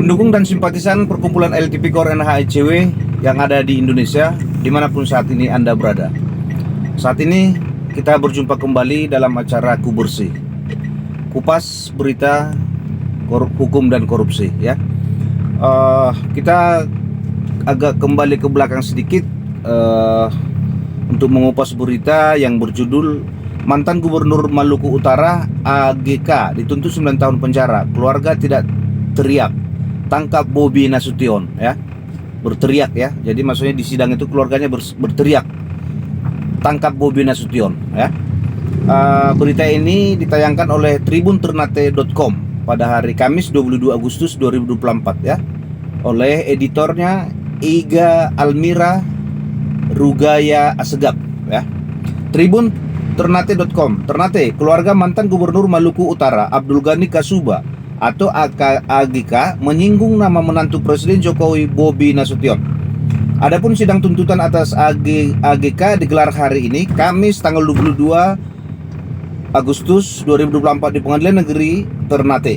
Pendukung dan simpatisan perkumpulan LTP-Core NHICW yang ada di Indonesia, dimanapun saat ini Anda berada. Saat ini kita berjumpa kembali dalam acara Ku Bersih, kupas berita hukum dan korupsi ya. Kita agak kembali ke belakang sedikit untuk mengupas berita yang berjudul mantan Gubernur Maluku Utara AGK dituntut 9 tahun penjara, keluarga tidak teriak, tangkap Bobi Nasution ya, berteriak ya. Jadi maksudnya di sidang itu keluarganya berteriak, tangkap Bobi Nasution ya. Berita ini ditayangkan oleh tribunternate.com pada hari Kamis 22 Agustus 2024 ya, oleh editornya Iga Almira Rugaya Asegab ya. Tribunternate.com. Ternate, keluarga mantan Gubernur Maluku Utara Abdul Ghani Kasuba atau AGK menyinggung nama menantu Presiden Jokowi Bobi Nasution. Adapun sidang tuntutan atas AGK digelar hari ini Kamis tanggal 22 Agustus 2024 di Pengadilan Negeri Ternate.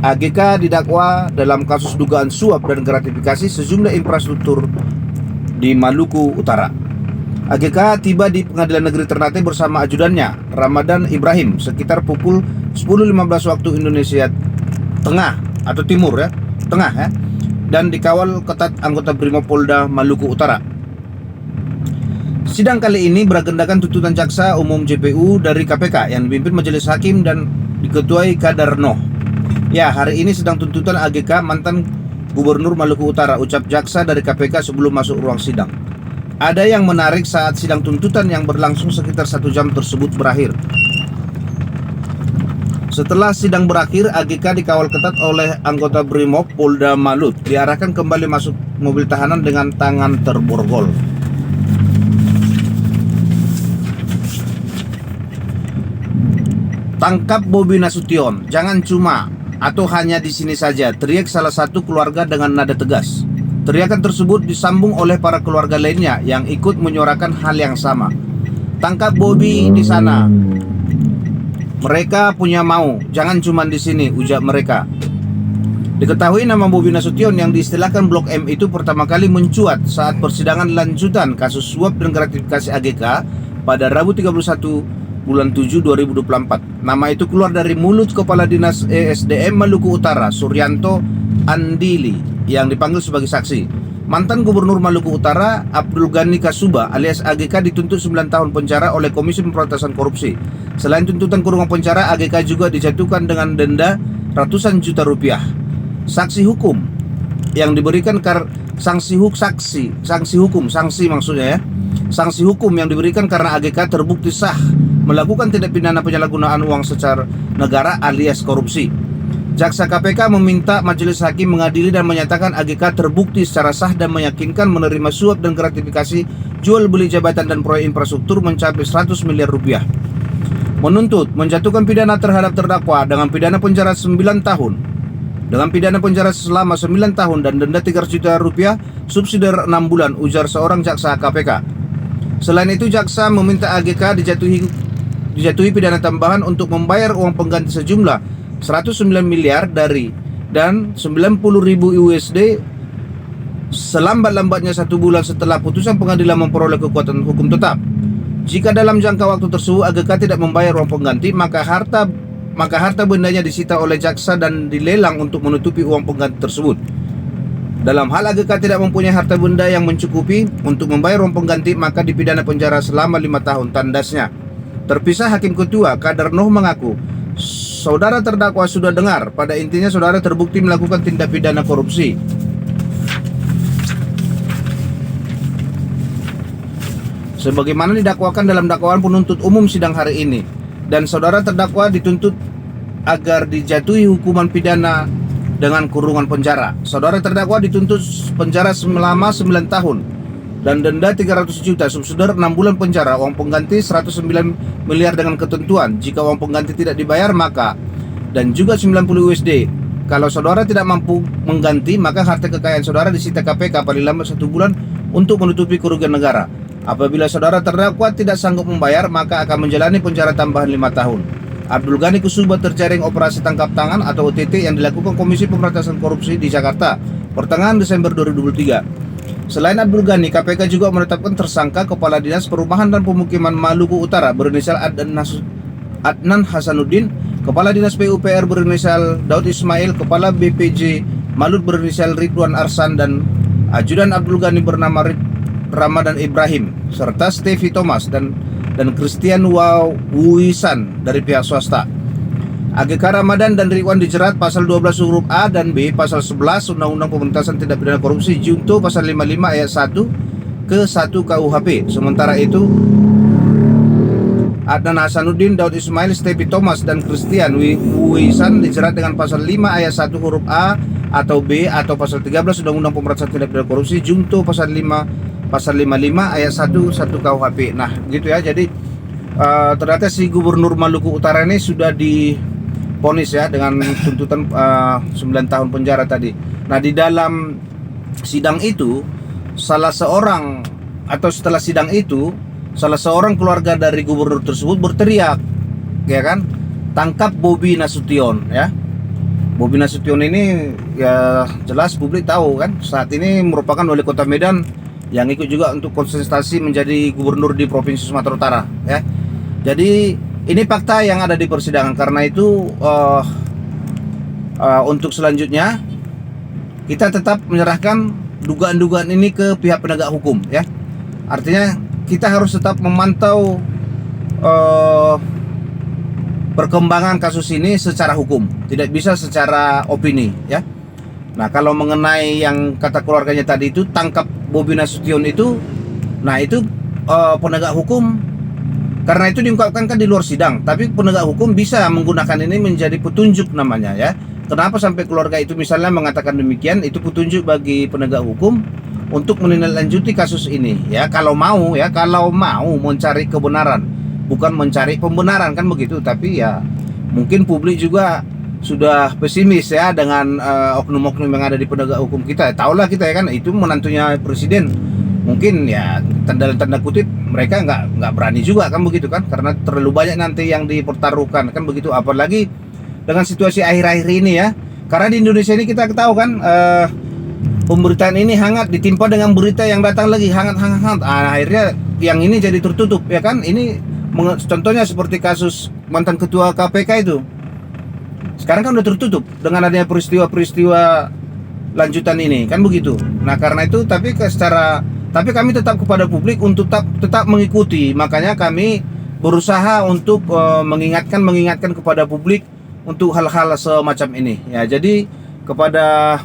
AGK didakwa dalam kasus dugaan suap dan gratifikasi sejumlah infrastruktur di Maluku Utara. AGK tiba di Pengadilan Negeri Ternate bersama ajudannya Ramadan Ibrahim sekitar pukul 10.15 waktu Indonesia Tengah atau Timur ya, Tengah ya, dan dikawal ketat anggota Brimopolda Maluku Utara. Sidang kali ini beragendakan tuntutan jaksa umum JPU dari KPK yang dipimpin majelis hakim dan diketuai Kadar Noh. Ya, hari ini sedang tuntutan AGK mantan Gubernur Maluku Utara, ucap jaksa dari KPK sebelum masuk ruang sidang. Ada yang menarik saat sidang tuntutan yang berlangsung sekitar 1 jam tersebut berakhir. Setelah sidang berakhir, AGK dikawal ketat oleh anggota Brimob Polda Malut, diarahkan kembali masuk mobil tahanan dengan tangan terborgol. Tangkap Bobi Nasution, jangan cuma atau hanya di sini saja, teriak salah satu keluarga dengan nada tegas. Teriakan tersebut disambung oleh para keluarga lainnya yang ikut menyuarakan hal yang sama. Tangkap Bobi di sana. Mereka punya mau, jangan cuma di sini, ujar mereka. Diketahui nama Bobi Nasution yang diistilahkan Blok M itu pertama kali mencuat saat persidangan lanjutan kasus suap dan gratifikasi AGK pada Rabu 31 bulan 7 2024. Nama itu keluar dari mulut Kepala Dinas ESDM Maluku Utara Suryanto Andili yang dipanggil sebagai saksi. Mantan Gubernur Maluku Utara Abdul Ghani Kasuba alias AGK dituntut 9 tahun penjara oleh Komisi Pemberantasan Korupsi. Selain tuntutan kurungan penjara, AGK juga dijatuhkan dengan denda ratusan juta rupiah. Sanksi hukum yang diberikan sanksi hukum yang diberikan karena AGK terbukti sah melakukan tindak pidana penyalahgunaan uang secara negara alias korupsi. Jaksa KPK meminta majelis hakim mengadili dan menyatakan AGK terbukti secara sah dan meyakinkan menerima suap dan gratifikasi jual beli jabatan dan proyek infrastruktur mencapai 100 miliar rupiah. Menuntut menjatuhkan pidana terhadap terdakwa dengan pidana penjara 9 tahun, dengan pidana penjara selama 9 tahun dan denda 300 juta rupiah subsidiar 6 bulan, ujar seorang jaksa KPK. Selain itu, jaksa meminta AGK dijatuhi pidana tambahan untuk membayar uang pengganti sejumlah 109 miliar dan 90.000 USD selambat-lambatnya 1 bulan setelah putusan pengadilan memperoleh kekuatan hukum tetap. Jika dalam jangka waktu tersebut AGK tidak membayar uang pengganti, maka harta bendanya disita oleh jaksa dan dilelang untuk menutupi uang pengganti tersebut. Dalam hal AGK tidak mempunyai harta benda yang mencukupi untuk membayar uang pengganti, maka dipidana penjara selama 5 tahun, tandasnya. Terpisah, Hakim Ketua Kadar Noh mengaku, saudara terdakwa sudah dengar, pada intinya saudara terbukti melakukan tindak pidana korupsi. Sebagaimana didakwakan dalam dakwaan penuntut umum sidang hari ini, dan saudara terdakwa dituntut agar dijatuhi hukuman pidana dengan kurungan penjara. Saudara terdakwa dituntut penjara selama 9 tahun dan denda 300 juta subsidiar 6 bulan penjara, uang pengganti 109 miliar dengan ketentuan jika uang pengganti tidak dibayar maka, dan juga 90 USD. Kalau saudara tidak mampu mengganti, maka harta kekayaan saudara disita KPK paling lambat 1 bulan untuk menutupi kerugian negara. Apabila saudara terdakwa tidak sanggup membayar, maka akan menjalani penjara tambahan 5 tahun. Abdul Ghani Kusuba terjaring operasi tangkap tangan atau OTT yang dilakukan Komisi Pemberantasan Korupsi di Jakarta pertengahan Desember 2023. Selain Abdul Ghani, KPK juga menetapkan tersangka Kepala Dinas Perumahan dan Pemukiman Maluku Utara berinisial Adnan Hasanuddin, Kepala Dinas PUPR berinisial Daud Ismail, Kepala BPJ Malut berinisial Ridwan Arsan, dan Ajudan Abdul Ghani bernama Ramadan Ibrahim, serta Stevi Thomas dan Christian Wuisan dari pihak swasta. AGK Ramadan dan Ridwan dijerat pasal 12 huruf A dan B, pasal 11 Undang-Undang Pemberantasan Tindak Pidana Korupsi junto pasal 55 ayat 1 ke 1 KUHP. Sementara itu Adnan Hasanuddin, Daud Ismail, Stevi Thomas, dan Christian Wuisan dijerat dengan pasal 5 ayat 1 huruf A atau B atau pasal 13 Undang-Undang Pemberantasan Tindak Pidana Korupsi junto pasal 55 ayat 1 KUHP. Nah, gitu ya. Jadi ternyata si Gubernur Maluku Utara ini sudah divonis ya dengan tuntutan 9 tahun penjara tadi. Nah, di dalam sidang itu salah seorang keluarga dari gubernur tersebut berteriak, ya kan, tangkap Bobi Nasution ya. Bobi Nasution ini ya jelas publik tahu kan, saat ini merupakan wali kota Medan yang ikut juga untuk kontestasi menjadi gubernur di Provinsi Sumatera Utara ya. Jadi ini fakta yang ada di persidangan. Karena itu untuk selanjutnya kita tetap menyerahkan dugaan-dugaan ini ke pihak penegak hukum ya. Artinya kita harus tetap memantau perkembangan kasus ini secara hukum, tidak bisa secara opini ya. Nah, kalau mengenai yang kata keluarganya tadi itu tangkap Bobi Nasution itu, nah itu penegak hukum, karena itu diungkapkan kan di luar sidang, tapi penegak hukum bisa menggunakan ini menjadi petunjuk namanya ya. Kenapa sampai keluarga itu misalnya mengatakan demikian, itu petunjuk bagi penegak hukum untuk menindaklanjuti kasus ini ya, kalau mau mencari kebenaran, bukan mencari pembenaran kan begitu. Tapi ya mungkin publik juga sudah pesimis ya dengan oknum-oknum yang ada di penegak hukum kita. Tahulah kita ya kan, itu menantunya presiden. Mungkin ya tanda kutip mereka nggak berani juga kan begitu kan, karena terlalu banyak nanti yang dipertaruhkan kan begitu. Apalagi dengan situasi akhir-akhir ini ya, karena di Indonesia ini kita tahu kan pemberitaan ini hangat ditimpa dengan berita yang datang lagi hangat. Akhirnya yang ini jadi tertutup ya kan. Ini contohnya seperti kasus mantan ketua KPK itu, sekarang kan udah tertutup dengan adanya peristiwa-peristiwa lanjutan ini kan begitu. Nah, karena itu tapi kami tetap kepada publik untuk tetap mengikuti. Makanya kami berusaha untuk mengingatkan kepada publik untuk hal-hal semacam ini ya. Jadi kepada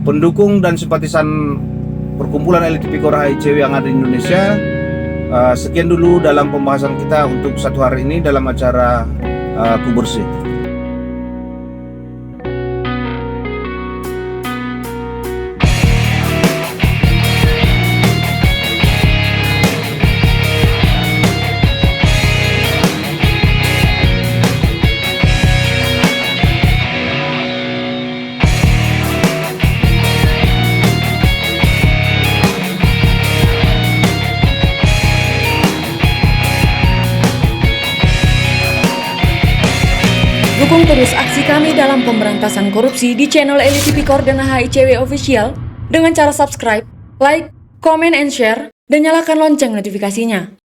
pendukung dan simpatisan perkumpulan elit tipikor HICW yang ada di Indonesia, sekian dulu dalam pembahasan kita untuk satu hari ini dalam acara Kubersih. Dukung terus aksi kami dalam pemberantasan korupsi di channel Elit Tipikor dan HICW Official dengan cara subscribe, like, comment, and share, dan nyalakan lonceng notifikasinya.